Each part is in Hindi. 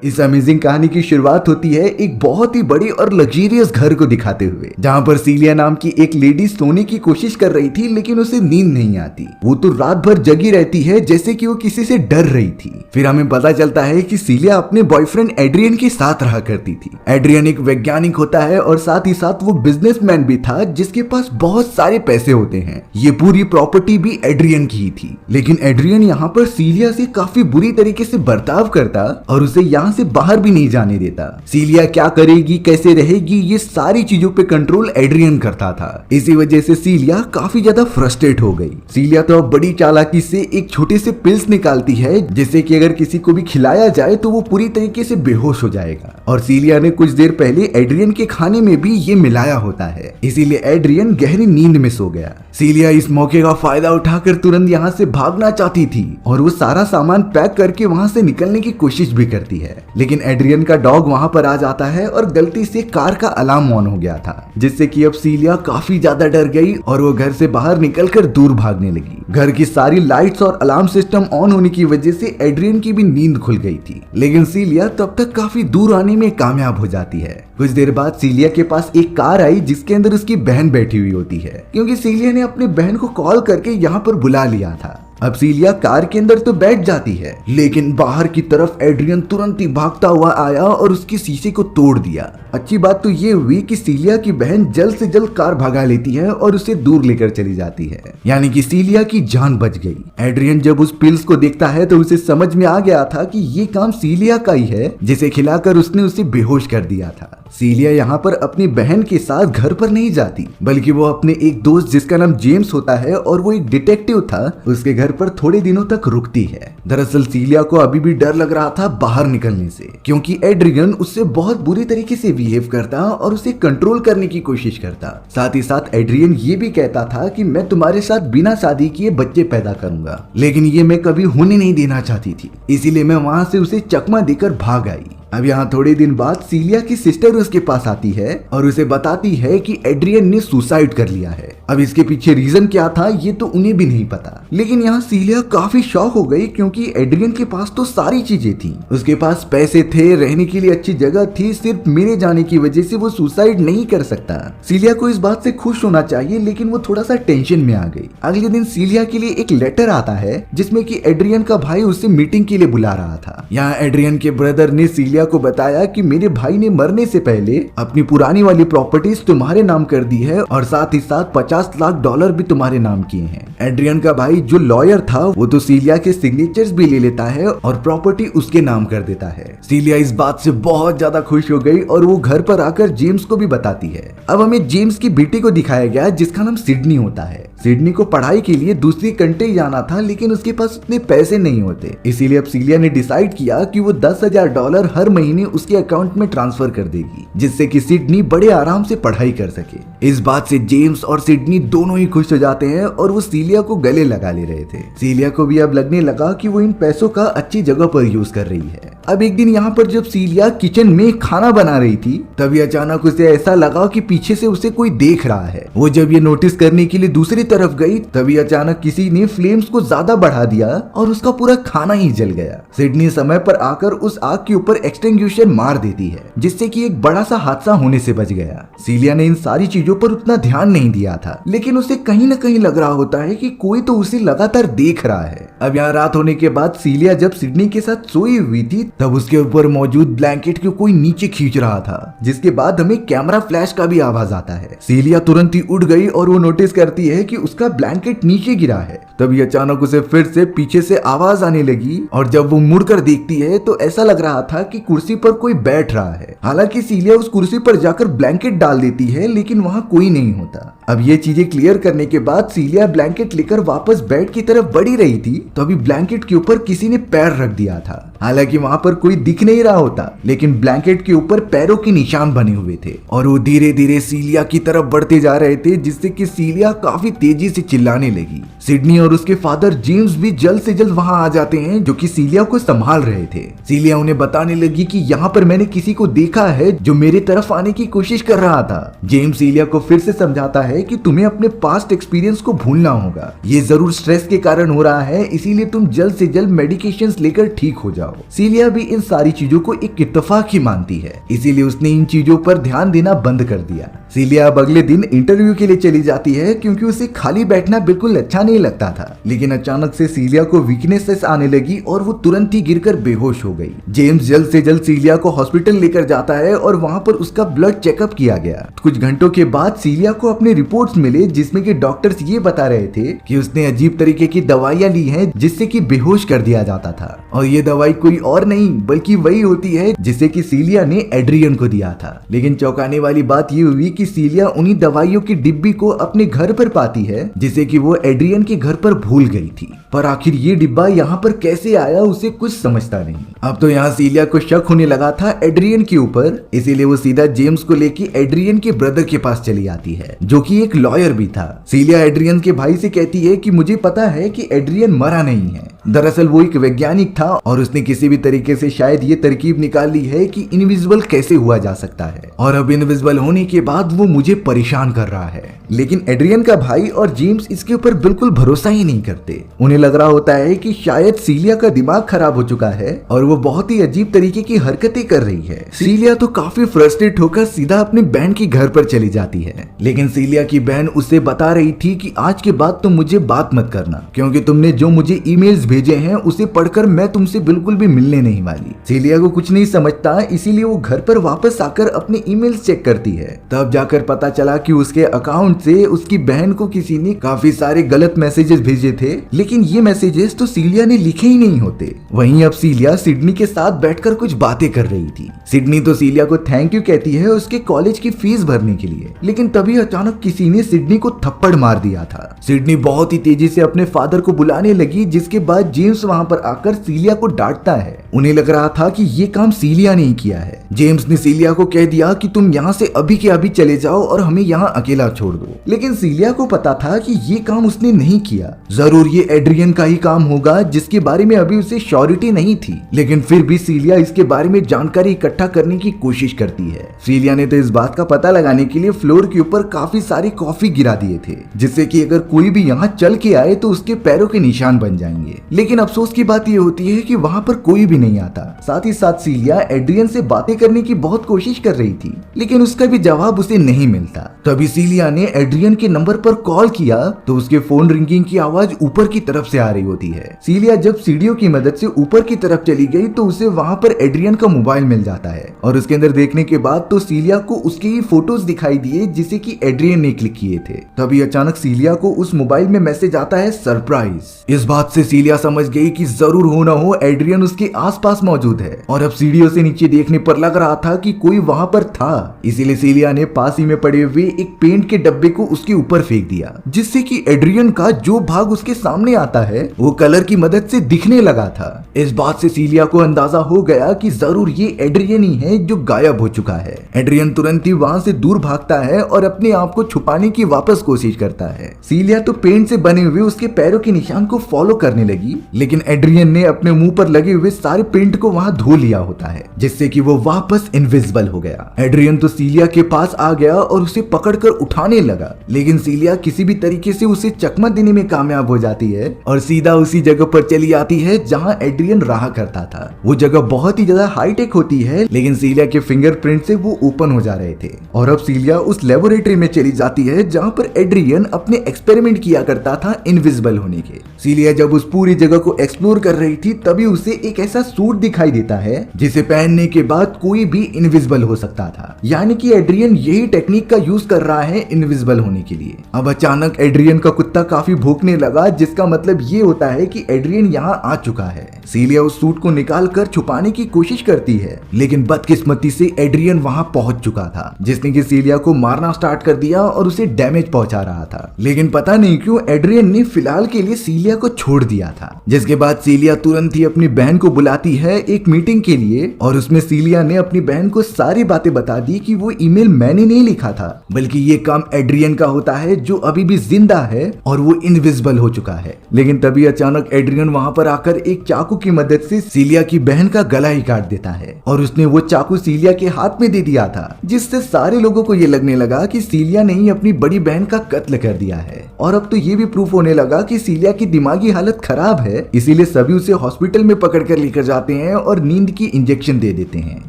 इस अमेजिंग कहानी की शुरुआत होती है एक बहुत ही बड़ी और लग्जरियस घर को दिखाते हुए, जहाँ पर सीलिया नाम की एक लेडी सोने की कोशिश कर रही थी लेकिन उसे नींद नहीं आती। वो तो रात भर जगी रहती है जैसे कि वो किसी से डर रही थी। फिर हमें पता चलता है कि सीलिया अपने बॉयफ्रेंड एड्रियन के साथ रहा करती थी। एड्रियन एक वैज्ञानिक होता है और साथ ही साथ वो बिजनेसमैन भी था जिसके पास बहुत सारे पैसे होते हैं। ये पूरी प्रॉपर्टी भी एड्रियन की ही थी, लेकिन एड्रियन यहाँ पर सीलिया से काफी बुरी तरीके से बर्ताव करता और उसे यहाँ से बाहर भी नहीं जाने देता। सीलिया क्या करेगी, कैसे रहेगी, ये सारी चीजों पे कंट्रोल एड्रियन करता था। इसी वजह से सीलिया काफी ज्यादा फ्रस्ट्रेट हो गई। सीलिया तो अब बड़ी चालाकी से एक छोटे से पिल्स निकालती है जिससे कि अगर किसी को भी खिलाया जाए तो वो पूरी तरीके से बेहोश हो जाएगा। और सीलिया ने कुछ देर पहले एड्रियन के खाने में भी ये मिलाया होता है, इसीलिए एड्रियन गहरी नींद में सो गया। सीलिया इस मौके का फायदा उठाकर तुरंत यहाँ से भागना चाहती थी और वो सारा सामान पैक करके वहाँ से निकलने की कोशिश भी करती है, लेकिन एड्रियन का डॉग वहाँ पर आ जाता है और गलती से कार का अलार्म ऑन हो गया था, जिससे कि अब सीलिया काफी ज्यादा डर गई और वो घर से बाहर निकलकर दूर भागने लगी। घर की सारी लाइट्स और अलार्म सिस्टम ऑन होने की वजह से एड्रियन की भी नींद खुल गई थी, लेकिन सीलिया तब तक काफी दूर आने में कामयाब हो जाती है। कुछ देर बाद सीलिया के पास एक कार आई जिसके अंदर उसकी बहन बैठी हुई होती है, क्योंकि सीलिया ने अपनी बहन को कॉल करके यहाँ पर बुला लिया था। अब सीलिया कार के अंदर तो बैठ जाती है, लेकिन बाहर की तरफ एड्रियन तुरंत ही भागता हुआ आया और उसके शीशे को तोड़ दिया। अच्छी बात तो ये हुई कि सीलिया की बहन जल्द से जल्द कार भगा लेती है और उसे दूर लेकर चली जाती है, यानी कि सीलिया की जान बच गई। एड्रियन जब उस पिल्स को देखता है तो उसे समझ में आ गया था कि ये काम सीलिया का ही है, जिसे खिलाकर उसने उसे बेहोश कर दिया था। सीलिया यहाँ पर अपनी बहन के साथ घर पर नहीं जाती, बल्कि वो अपने एक दोस्त जिसका नाम जेम्स होता है और वो एक डिटेक्टिव था, उसके घर पर थोड़े दिनों तक रुकती है। दरअसल सीलिया को अभी भी डर लग रहा था बाहर निकलने से, क्योंकि एड्रियन उससे बहुत बुरी तरीके से बिहेव करता और उसे कंट्रोल करने की कोशिश करता। साथ ही साथ एड्रियन ये भी कहता था कि मैं तुम्हारे साथ बिना शादी किए बच्चे पैदा करूंगा, लेकिन ये मैं कभी होने नहीं देना चाहती थी, इसीलिए मैं वहां से उसे चकमा देकर भाग आई। अब यहाँ थोड़े दिन बाद सीलिया की सिस्टर उसके पास आती है और उसे बताती है कि एड्रियन ने सुसाइड कर लिया है। अब इसके पीछे रीजन क्या था ये तो उन्हें भी नहीं पता, लेकिन यहाँ सीलिया काफी शॉक हो गई, क्योंकि एड्रियन के पास तो सारी चीजें थी, उसके पास पैसे थे, रहने के लिए अच्छी जगह थी, सिर्फ मेरे जाने की वजह से वो सुसाइड नहीं कर सकता। सीलिया को इस बात से खुश होना चाहिए, लेकिन वो थोड़ा सा टेंशन में आ गई। अगले दिन सीलिया के लिए एक लेटर आता है जिसमें कि एड्रियन का भाई उसे मीटिंग के लिए बुला रहा था। यहाँ एड्रियन के ब्रदर ने सीलिया को बताया कि मेरे भाई ने मरने से पहले अपनी पुरानी वाली प्रॉपर्टीज तुम्हारे नाम कर दी है और साथ ही साथ $50 लाख भी तुम्हारे नाम किए हैं। एड्रियन का भाई जो लॉयर था वो तो सीलिया के सिग्नेचर्स भी ले लेता है और प्रॉपर्टी उसके नाम कर देता है। सीलिया इस बात से बहुत ज्यादा खुश हो गई और वो घर पर आकर जेम्स को भी बताती है। अब हमें जेम्स की बेटी को दिखाया गया जिसका नाम सिडनी होता है। सिडनी को पढ़ाई के लिए दूसरी कंट्री जाना था, लेकिन उसके पास उतने पैसे नहीं होते, इसीलिए अब सीलिया ने डिसाइड किया कि वो $10,000 हर महीने उसके अकाउंट में ट्रांसफर कर देगी, जिससे कि सिडनी बड़े आराम से पढ़ाई कर सके। इस बात से जेम्स और सिडनी दोनों ही खुश हो जाते हैं और वो सीलिया को गले लगा ले रहे थे। सीलिया को भी अब लगने लगा कि वो इन पैसों का अच्छी जगह पर यूज कर रही है। अब एक दिन यहाँ पर जब सीलिया किचन में खाना बना रही थी, तभी अचानक उसे ऐसा लगा कि पीछे से उसे कोई देख रहा है। वो जब ये नोटिस करने के लिए दूसरी तरफ गई, तभी अचानक किसी ने फ्लेम्स को ज्यादा बढ़ा दिया और उसका पूरा खाना ही जल गया। सिडनी समय पर आकर उस आग के ऊपर एक्सटिंग्विशर मार देती है, जिससे कि एक बड़ा सा हादसा होने से बच गया। सीलिया ने इन सारी चीजों पर उतना ध्यान नहीं दिया था, लेकिन उसे कहीं न कहीं लग रहा होता है कि कोई तो उसे लगातार देख रहा है। अब यहाँ रात होने के बाद सीलिया जब सिडनी के साथ सोई हुई थी, तब उसके ऊपर मौजूद ब्लैंकेट को कोई नीचे खींच रहा था, जिसके बाद हमें कैमरा फ्लैश का भी आवाज आता है। सीलिया तुरंत ही उठ गई और वो नोटिस करती है कि उसका ब्लैंकेट नीचे गिरा है। तभी अचानक उसे फिर से पीछे से आवाज आने लगी और जब वो मुड़कर देखती है तो ऐसा लग रहा था कि कुर्सी पर कोई बैठ रहा है। हालांकि सीलिया उस कुर्सी पर जाकर ब्लैंकेट डाल देती है, लेकिन वहां कोई नहीं होता। अब ये चीजें क्लियर करने के बाद सीलिया ब्लैंकेट लेकर वापस बेड की तरफ बढ़ी रही थी, तो अभी ब्लैंकेट के ऊपर किसी ने पैर रख दिया था। हालांकि वहां पर कोई दिख नहीं रहा होता, लेकिन ब्लैंकेट के ऊपर पैरों के निशान बने हुए थे और वो धीरे धीरे सीलिया की तरफ बढ़ते जा रहे थे, जिससे कि सीलिया काफी तेजी से चिल्लाने लगी। सिडनी और उसके फादर जेम्स भी जल्द से जल्द वहां आ जाते हैं, जो कि सीलिया को संभाल रहे थे। सीलिया उन्हें बताने लगी कि यहाँ पर मैंने किसी को देखा है जो मेरे तरफ आने की कोशिश कर रहा था। जेम्स सीलिया को फिर से समझाता है कि तुम्हें अपने पास्ट एक्सपीरियंस को भूलना होगा, ये जरूर स्ट्रेस के कारण हो रहा है, इसीलिए तुम जल्द से जल्द मेडिकेशंस लेकर ठीक हो जाओ। सीलिया भी इन सारी चीजों को एक इत्तेफाक ही मानती है, इसीलिए उसने इन चीजों पर ध्यान देना बंद कर दिया। सीलिया अब अगले दिन इंटरव्यू के लिए चली जाती है क्योंकि उसे खाली बैठना बिल्कुल अच्छा नहीं लगता था। लेकिन अचानक से सीलिया को वीकनेस आने लगी और वो तुरंत ही गिरकर बेहोश हो गई। जेम्स जल्द से जल्द सीलिया को हॉस्पिटल लेकर जाता है और वहां पर उसका ब्लड चेकअप किया गया। कुछ घंटों के बाद सीलिया को अपने रिपोर्ट्स मिले जिसमें कि डॉक्टर्स ये बता रहे थे कि उसने अजीब तरीके की दवाइयां ली हैं जिससे कि बेहोश कर दिया जाता था, और ये दवाई कोई और नहीं बल्कि वही होती है जिसे कि सीलिया ने एड्रियन को दिया था। लेकिन चौंकाने वाली बात ये हुई कि सीलिया उन्हीं दवाइयों की डिब्बी को अपने घर पर पाती है जिसे कि वो एड्रियन के घर पर भूल गई थी, पर आखिर ये डिब्बा यहाँ पर कैसे आया उसे कुछ समझता नहीं। अब तो यहाँ सीलिया को शक होने लगा था एड्रियन के ऊपर, इसीलिए वो सीधा जेम्स को लेके एड्रियन के ब्रदर के पास चली आती है जो कि एक लॉयर भी था। सीलिया एड्रियन के भाई से कहती है कि मुझे पता है कि एड्रियन मरा नहीं है, दरअसल वो एक वैज्ञानिक था और उसने किसी भी तरीके से शायद ये तरकीब निकाल ली है कि इनविजिबल कैसे हुआ जा सकता है, और अब इनविजिबल होने के बाद वो मुझे परेशान कर रहा है। लेकिन एड्रियन का भाई और जेम्स इसके ऊपर बिल्कुल भरोसा ही नहीं करते। उन्हें लग रहा होता है कि शायद सीलिया का दिमाग खराब हो चुका है और वो बहुत ही अजीब तरीके की हरकतें कर रही है। सीलिया तो काफी फ्रस्ट्रेट होकर सीधा अपनी बहन के घर पर चली जाती है, लेकिन सीलिया की बहन उसे बता रही थी कि आज के बाद तुम मुझे बात मत करना क्योंकि तुमने जो मुझे ईमेल्स भेजे हैं उसे पढ़कर मैं तुमसे बिल्कुल भी मिलने नहीं वाली। सीलिया को कुछ नहीं समझता, इसीलिए वो घर पर वापस आकर अपने ईमेल्स चेक करती है। तब जाकर पता चला कि उसके अकाउंट से उसकी बहन को किसी ने काफी सारे गलत मैसेजेस भेजे थे, लेकिन ये मैसेजेस तो सीलिया ने लिखे ही नहीं होते। वहीं अब सीलिया सिडनी के साथ बैठकर कुछ बातें कर रही थी। सिडनी तो सीलिया को थैंक यू कहती है उसके कॉलेज की फीस भरने के लिए, लेकिन तभी अचानक किसी ने सिडनी को थप्पड़ मार दिया था। सिडनी बहुत ही तेजी से अपने फादर को बुलाने लगी, जिसके बाद जेम्स वहां पर आकर सीलिया को डांटता है। उन्हें लग रहा था कि ये काम सीलिया ने ही किया है। जेम्स ने सीलिया को कह दिया कि तुम यहाँ से अभी के अभी चले जाओ और हमें यहाँ अकेला छोड़ दो, लेकिन सीलिया को पता था कि ये काम उसने नहीं किया, जरूर ये एड्रियन का ही काम होगा जिसके बारे में अभी उसे श्योरिटी नहीं थी। लेकिन फिर भी सीलिया इसके बारे में जानकारी इकट्ठा करने की कोशिश करती है। सीलिया ने तो इस बात का पता लगाने के लिए फ्लोर के ऊपर काफी सारी कॉफी गिरा दिए थे, जिससे कि अगर कोई भी यहाँ चल के आए तो उसके पैरों के निशान बन जाएंगे। लेकिन अफसोस की बात यह होती है कि वहाँ पर कोई भी नहीं आता। साथ ही साथ सीलिया एड्रियन से बातें करने की बहुत कोशिश कर रही थी, लेकिन उसका भी जवाब उसे नहीं मिलता। तभी सीलिया ने एड्रियन के नंबर पर कॉल किया तो उसके फोन रिंगिंग की आवाज ऊपर की तरफ से आ रही होती है। सीलिया जब सीढ़ियों की मदद से ऊपर की तरफ चली गई तो उसे वहाँ पर एड्रियन का मोबाइल मिल जाता है, और उसके अंदर देखने के बाद तो सीलिया को उसके ही फोटोज दिखाई दिए जिसे कि एड्रियन ने क्लिक किए थे। तभी अचानक सीलिया को उस मोबाइल में मैसेज आता है सरप्राइज। इस बात से सीलिया समझ गई कि जरूर हो ना हो एड्रियन उसके आसपास मौजूद है, और अब सीढ़ियों से नीचे देखने पर लग रहा था कि कोई वहाँ पर था। इसीलिए सीलिया ने पास ही में पड़े हुए एक पेंट के डब्बे को उसके ऊपर फेंक दिया, जिससे कि एड्रियन का जो भाग उसके सामने आता है वो कलर की मदद से दिखने लगा था। इस बात से सीलिया को अंदाजा हो गया कि जरूर ये एड्रियन ही है जो गायब हो चुका है। एड्रियन तुरंत ही वहां से दूर भागता है और अपने आप को छुपाने की वापस कोशिश करता है। सीलिया तो पेंट से बने हुए उसके पैरों के निशान को फॉलो करने लगी, लेकिन एड्रियन ने अपने मुंह पर लगे हुए सारे पेंट को वहां धो लिया होता है, जिससे कि वो वापस इनविजिबल हो गया। एड्रियन तो सीलिया के पास आ गया और उसे पकड़कर उठाने लगा, लेकिन सीलिया किसी भी तरीके से उसे चकमा देने में कामयाब हो जाती है और सीधा उसी जगह पर चली आती है जहां एड्रियन रहा करता था। वो जगह बहुत ही ज्यादा हाईटेक होती है, लेकिन सीलिया के फिंगरप्रिंट से वो ओपन हो जा रहे थे, और अब सीलिया उस लेबोरेटरी में चली जाती है जहां पर एड्रियन अपने एक्सपेरिमेंट किया करता था इनविजिबल होने के। सीलिया जब उस पूरी जगह को एक्सप्लोर कर रही थी तभी उसे एक ऐसा सूट दिखाई देता है जिसे पहनने के बाद कोई भी इनविजिबल हो सकता था, यानी कि एड्रियन यही टेक्निक का यूज कर रहा है इनविजिबल होने के लिए। अब अचानक एड्रियन का कुत्ता काफी भौंकने लगा, जिसका मतलब ये होता है कि एड्रियन यहाँ आ चुका है। सीलिया उस सूट को निकाल कर छुपाने की कोशिश करती है, लेकिन बदकिस्मती से एड्रियन वहां पहुंच चुका था, जिसने कि सीलिया को मारना स्टार्ट कर दिया और उसे डैमेज पहुंचा रहा था। लेकिन पता नहीं क्यों एड्रियन ने फिलहाल के लिए सीलिया सीलिया को छोड़ दिया था। जिसके बाद सीलिया तुरंत ही अपनी बहन को बुलाती है एक मीटिंग के लिए और उसमें सीलिया ने अपनी बहन को सारी बातें बता दी कि वो ईमेल मैंने नहीं लिखा था, बल्कि ये काम एड्रियन का होता है जो अभी भी जिंदा है और वो इनविजिबल हो चुका है। लेकिन तभी अचानक एड्रियन वहां पर आकर एक चाकू की मदद से सीलिया की बहन का गला ही काट देता है और उसने वो चाकू सीलिया के हाथ में दे दिया था, जिससे सारे लोगों को ये लगने लगा कि सीलिया ने ही अपनी बड़ी बहन का कत्ल कर दिया है। और अब तो ये भी प्रूफ होने लगा कि सीलिया की दिमागी हालत खराब है, इसीलिए सभी उसे हॉस्पिटल में पकड़कर लेकर जाते हैं और नींद की इंजेक्शन दे देते हैं।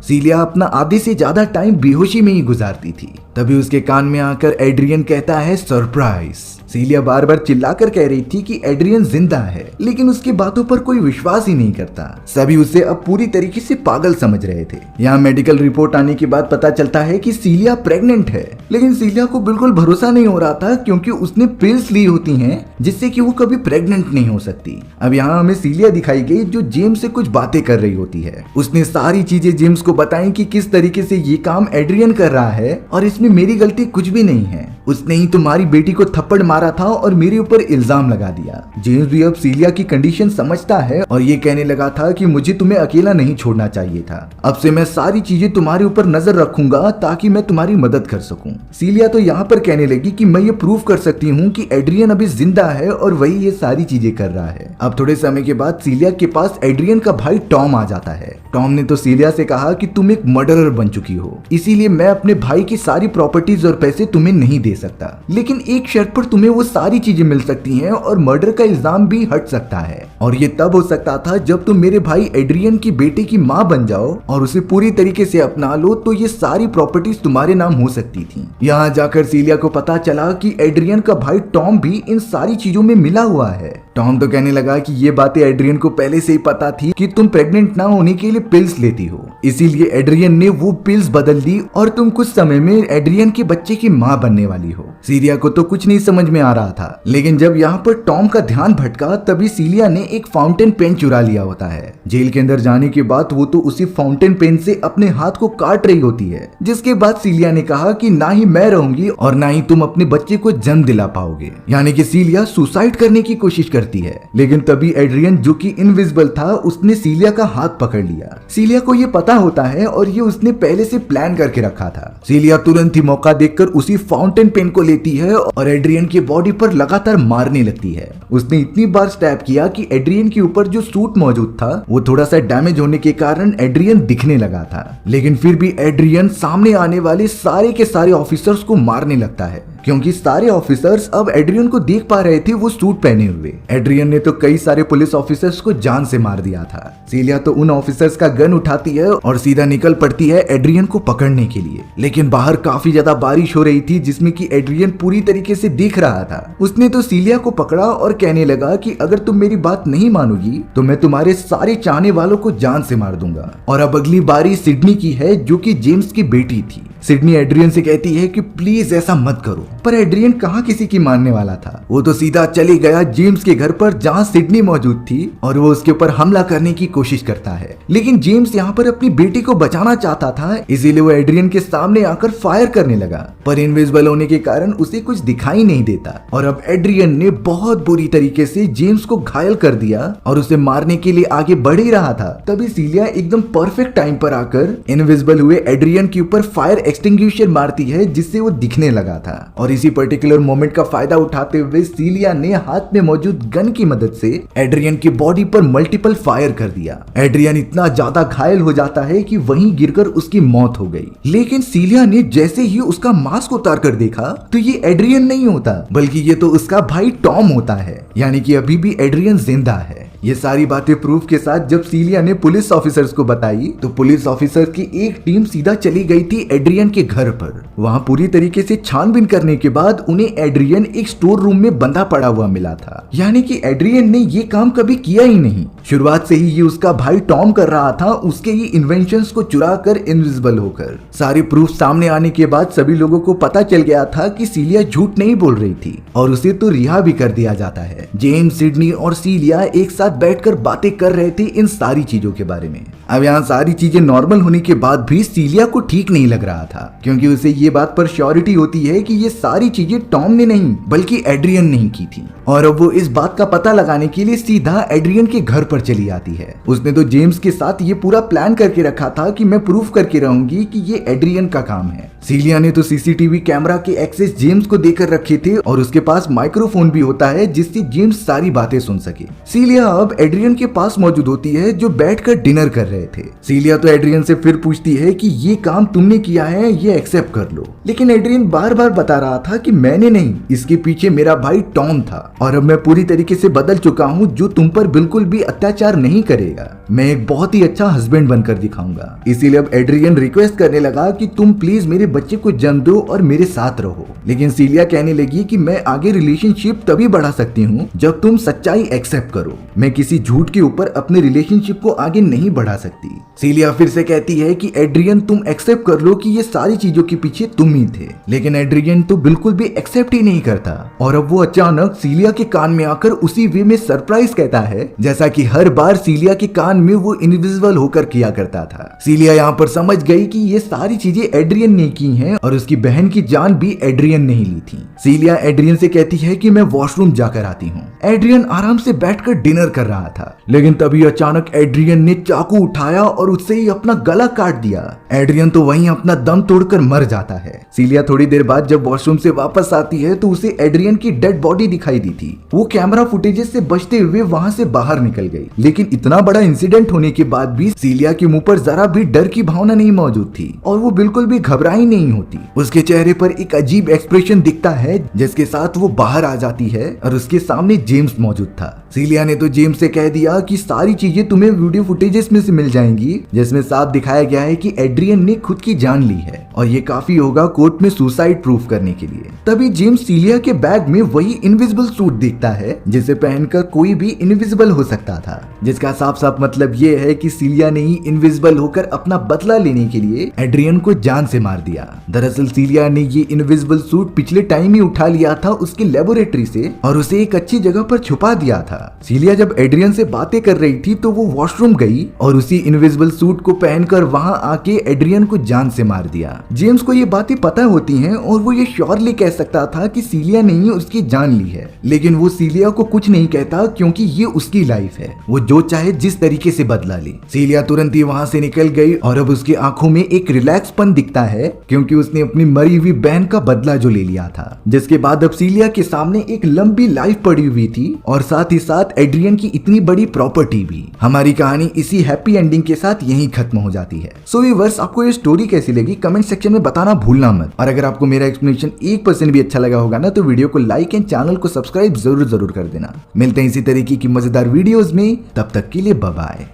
सीलिया अपना आधे से ज्यादा टाइम बेहोशी में ही गुजारती थी। तभी उसके कान में आकर एड्रियन कहता है सरप्राइज। सीलिया बार बार चिल्लाकर कह रही थी कि एड्रियन जिंदा है, लेकिन उसकी बातों पर कोई विश्वास ही नहीं करता। सभी उसे अब पूरी तरीके से पागल समझ रहे थे। यहाँ मेडिकल रिपोर्ट आने के बाद पता चलता है कि सीलिया प्रेग्नेंट है, लेकिन सीलिया को बिल्कुल भरोसा नहीं हो रहा था क्योंकि उसने पिल्स ली होती हैं जिससे कि वो कभी प्रेग्नेंट नहीं हो सकती। अब यहाँ हमें सीलिया दिखाई गई जो जेम्स से कुछ बातें कर रही होती है। उसने सारी चीजें जेम्स को बताई कि किस तरीके से ये काम एड्रियन कर रहा है और इसमें मेरी गलती कुछ भी नहीं है। उसने ही तुम्हारी बेटी को थप्पड़ मारा था और मेरे ऊपर इल्जाम लगा दिया। जेम्स भी अब सीलिया की कंडीशन समझता है और ये कहने लगा था कि मुझे तुम्हें अकेला नहीं छोड़ना चाहिए था। अब से मैं सारी चीजें तुम्हारे ऊपर नजर रखूंगा ताकि मैं तुम्हारी मदद कर सकूं। सीलिया तो यहाँ पर कहने लगी कि मैं ये प्रूव कर सकती हूँ कि एड्रियन अभी जिंदा है और वही ये सारी चीजें कर रहा है। अब थोड़े समय के बाद सीलिया के पास एड्रियन का भाई टॉम आ जाता है। टॉम ने तो सीलिया से कहा कि तुम एक मर्डरर बन चुकी हो, इसीलिए मैं अपने भाई की सारी प्रॉपर्टीज और पैसे तुम्हें नहीं दे सकता, लेकिन एक शर्त पर तुम्हें वो सारी चीजें मिल सकती हैं और मर्डर का इल्जाम भी हट सकता है। और ये तब हो सकता था जब तुम मेरे भाई एड्रियन की बेटे की माँ बन जाओ और उसे पूरी तरीके से अपना लो, तो ये सारी प्रॉपर्टीज तुम्हारे नाम हो सकती थी। यहाँ जाकर सीलिया को पता चला कि एड्रियन का भाई टॉम भी इन सारी चीजों में मिला हुआ है। टॉम तो कहने लगा कि ये बातें एड्रियन को पहले से ही पता थी कि तुम प्रेग्नेंट ना होने के लिए पिल्स लेती हो, इसीलिए एड्रियन ने वो पिल्स बदल दी और तुम कुछ समय में एड्रियन के बच्चे की माँ बनने वाली हो। सीलिया को तो कुछ नहीं समझ में आ रहा था, लेकिन जब यहाँ पर टॉम का ध्यान भटका तभी सीलिया ने एक फाउंटेन पेन चुरा लिया होता है। जेल के अंदर जाने के बाद वो तो उसी फाउंटेन पेन से अपने हाथ को काट रही होती है, जिसके बाद सीलिया ने कहा कि ना ही मैं रहूंगी और ना ही तुम अपने बच्चे को जन्म दिला पाओगे। यानी कि सीलिया सुसाइड करने की कोशिश करती है, लेकिन तभी एड्रियन जो कि इनविजिबल था उसने सीलिया का हाथ पकड़ लिया। सीलिया को ये पता होता है और ये उसने पहले से प्लान करके रखा था। सीलिया तुरंत ही मौका देखकर उसी फाउंटेन पेन को लेती है और एड्रियन की बॉडी पर लगातार मारने लगती है। उसने इतनी बार स्टैब किया कि एड्रियन के ऊपर जो सूट मौजूद था वो थोड़ा सा डैमेज होने के कारण एड्रियन दिखने लगा था, लेकिन फिर भी एड्रियन सामने आने वाले सारे के सारे ऑफिसर्स को मारने लगता है, क्योंकि सारे ऑफिसर्स अब एड्रियन को देख पा रहे थे वो सूट पहने हुए। एड्रियन ने तो कई सारे पुलिस ऑफिसर्स को जान से मार दिया था। सीलिया तो उन ऑफिसर्स का गन उठाती है और सीधा निकल पड़ती है एड्रियन को पकड़ने के लिए, लेकिन बाहर काफी ज्यादा बारिश हो रही थी जिसमें कि एड्रियन पूरी तरीके से दिख रहा था। उसने तो सीलिया को पकड़ा और कहने लगा कि अगर तुम मेरी बात नहीं मानोगी तो मैं तुम्हारे सारे चाहने वालों को जान से मार दूंगा। और अब अगली बारी सिडनी की है जो कि जेम्स की बेटी थी। सिडनी एड्रियन से कहती है कि प्लीज ऐसा मत करो, पर एड्रियन कहाँ किसी की मानने वाला था। वो तो सीधा चले गया जेम्स के घर पर जहाँ सिडनी मौजूद थी और वो उसके ऊपर हमला करने की कोशिश करता है, लेकिन जेम्स यहाँ पर अपनी बेटी को बचाना चाहता था, इसीलिए वो एड्रियन के सामने आकर फायर करने लगा, पर इनविजिबल होने के कारण उसे कुछ दिखाई नहीं देता। और अब एड्रियन ने बहुत बुरी तरीके से जेम्स को घायल कर दिया और उसे मारने के लिए आगे बढ़ ही रहा था। तभी सीलिया एकदम परफेक्ट टाइम पर आकर इनविजिबल हुए एड्रियन के ऊपर फायर एक्सटिंग्विशर मारती है, जिससे वो दिखने लगा था। और इसी पर्टिकुलर मोमेंट का फायदा उठाते हुए सीलिया ने हाथ में मौजूद गन की मदद से एड्रियन की बॉडी पर मल्टीपल फायर कर दिया। एड्रियन इतना ज्यादा घायल हो जाता है कि वहीं गिरकर उसकी मौत हो गई। लेकिन सीलिया ने जैसे ही उसका मास्क उतार कर देखा तो ये एड्रियन नहीं होता, बल्कि ये तो उसका भाई टॉम होता है, यानी कि अभी भी एड्रियन जिंदा है। ये सारी बातें प्रूफ के साथ जब सीलिया ने पुलिस ऑफिसर्स को बताई तो पुलिस ऑफिसर्स की एक टीम सीधा चली गई थी एड्रियन के घर पर। वहां पूरी तरीके से छानबीन करने के बाद उन्हें एड्रियन एक स्टोर रूम में बंधा पड़ा हुआ मिला था, यानी कि एड्रियन ने ये काम कभी किया ही नहीं। शुरुआत से ही ये उसका भाई टॉम कर रहा था, उसके ही इन्वेंशंस को चुरा कर इनविजिबल होकर। सारे प्रूफ सामने आने के बाद सभी लोगों को पता चल गया था कि सीलिया झूठ नहीं बोल रही थी और उसे तो रिहा भी कर दिया जाता है। जेम्स, सिडनी और सीलिया एक साथ बैठकर बातें कर रहे थे इन सारी चीजों के बारे में। अब यहाँ सारी चीजें नॉर्मल होने के बाद भी सीलिया को ठीक नहीं लग रहा था, क्योंकि उसे ये बात पर श्योरिटी होती है कि ये सारी चीजें टॉम ने नहीं बल्कि एड्रियन ने ही की थी। और अब वो इस बात का पता लगाने के लिए सीधा एड्रियन के घर पर चली आती है। उसने तो जेम्स के साथ ये पूरा प्लान करके रखा था कि मैं प्रूफ करके रहूंगी कि ये एड्रियन का काम है। सीलिया ने तो सीसीटीवी कैमरा के एक्सेस जेम्स को देकर रखे थे और उसके पास माइक्रोफोन भी होता है जिससे जेम्स सारी बातें सुन सके। सीलिया अब एड्रियन के पास मौजूद होती है जो बैठकर डिनर कर रहे थे। सीलिया तो एड्रियन से फिर पूछती है कि ये काम तुमने किया है, ये एक्सेप्ट कर लो। लेकिन एड्रियन बार बार बता रहा था कि मैंने नहीं, इसके पीछे मेरा भाई टॉम था और अब मैं पूरी तरीके से बदल चुका हूँ जो तुम पर बिल्कुल भी अत्याचार नहीं करेगा। मैं एक बहुत ही अच्छा हस्बैंड बनकर दिखाऊंगा। इसीलिए अब एड्रियन रिक्वेस्ट करने लगा कि तुम प्लीज मेरे बच्चे को जन्म दो और मेरे साथ रहो। लेकिन सीलिया कहने लगी कि मैं आगे रिलेशनशिप तभी बढ़ा सकती हूँ जब तुम सच्चाई एक्सेप्ट करो। मैं किसी झूठ के ऊपर अपने रिलेशनशिप को आगे नहीं बढ़ा सकती। सीलिया फिर से कहती है कि एड्रियन तुम एक्सेप्ट कर लो कि ये सारी चीजों के पीछे तुम ही थे। लेकिन एड्रियन तो बिल्कुल भी एक्सेप्ट ही नहीं करता और अब वो अचानक सीलिया के कान में आकर उसी वे में सरप्राइज कहता है जैसा कि हर बार सीलिया के कान में वो इनविजिबल होकर किया करता था। सीलिया यहाँ पर समझ गई कि ये सारी चीजें एड्रियन ने की हैं और उसकी बहन की जान भी एड्रियन ने ही ली थी। सीलिया एड्रियन से कहती है कि मैं वॉशरूम जाकर आती हूँ। एड्रियन आराम से बैठकर डिनर कर रहा था, लेकिन तभी अचानक एड्रियन ने चाकू उठाया और उससे ही अपना गला काट दिया। एड्रियन तो वहीं अपना दम तोड़कर मर जाता है। सीलिया थोड़ी देर बाद जब वॉशरूम से वापस आती है तो उसे एड्रियन की डेड बॉडी दिखाई दी थी। वो कैमरा फुटेजेस से बचते हुए वहां से बाहर निकल गई। लेकिन इतना बड़ा इंसिडेंट होने के बाद भी सीलिया के मुंह पर जरा भी डर की भावना नहीं मौजूद थी और वो बिल्कुल भी घबराई नहीं होती। उसके चेहरे पर एक अजीब एक्सप्रेशन दिखता है जिसके साथ वो बाहर आ जाती है और उसके सामने जेम्स मौजूद था। सीलिया ने तो जेम्स से कह दिया कि सारी चीजें तुम्हें वीडियो फुटेजेस में से मिल जाएंगी जिसमें साफ दिखाया गया है कि एड्रियन ने खुद की जान ली है और ये काफी होगा कोर्ट में सुसाइड प्रूफ करने के लिए। तभी जेम्स सीलिया के बैग में वही इनविजिबल सूट दिखता है जिसे पहनकर कोई भी इनविजिबल हो सकता था, जिसका साफ साफ मतलब ये है कि सीलिया ने ही इनविजिबल होकर अपना बदला लेने के लिए एड्रियन को जान से मार दिया। दरअसल सीलिया ने ये इनविजिबल सूट पिछले टाइम ही उठा लिया था उसकी लेबोरेटरी से और उसे एक अच्छी जगह पर छुपा दिया था। सीलिया जब एड्रियन से बातें कर रही थी तो वो वॉशरूम गई और उसी इनविजिबल सूट को पहनकर वहां आके एड्रियन को जान से मार दिया। जेम्स को ये बातें पता होती हैं और वो ये श्योरली कह सकता था कि सीलिया ने ही उसकी जान ली है, लेकिन वो सीलिया को कुछ नहीं कहता क्योंकि ये उसकी लाइफ है, वो जो चाहे जिस तरीके से बदला ले। सीलिया तुरंत ही वहां से निकल गई और अब उसकी आंखों में एक रिलैक्सपन दिखता है क्योंकि उसने अपनी मरी हुई बहन का बदला जो ले लिया था। जिसके बाद अब सीलिया के सामने एक लंबी लाइफ पड़ी हुई थी और साथ ही साथ एड्रियन की इतनी बड़ी प्रॉपर्टी भी। हमारी कहानी इसी हैप्पी एंडिंग के साथ यहीं खत्म हो जाती है। सो व्यूअर्स, आपको ये स्टोरी कैसी लगी कमेंट सेक्शन में बताना भूलना मत। और अगर आपको मेरा एक्सप्लेनेशन 1% भी अच्छा लगा होगा ना तो वीडियो को लाइक एंड चैनल को सब्सक्राइब जरूर कर देना। मिलते हैं इसी तरीके की मजेदार वीडियोस में, तब तक के लिए बाय बाय।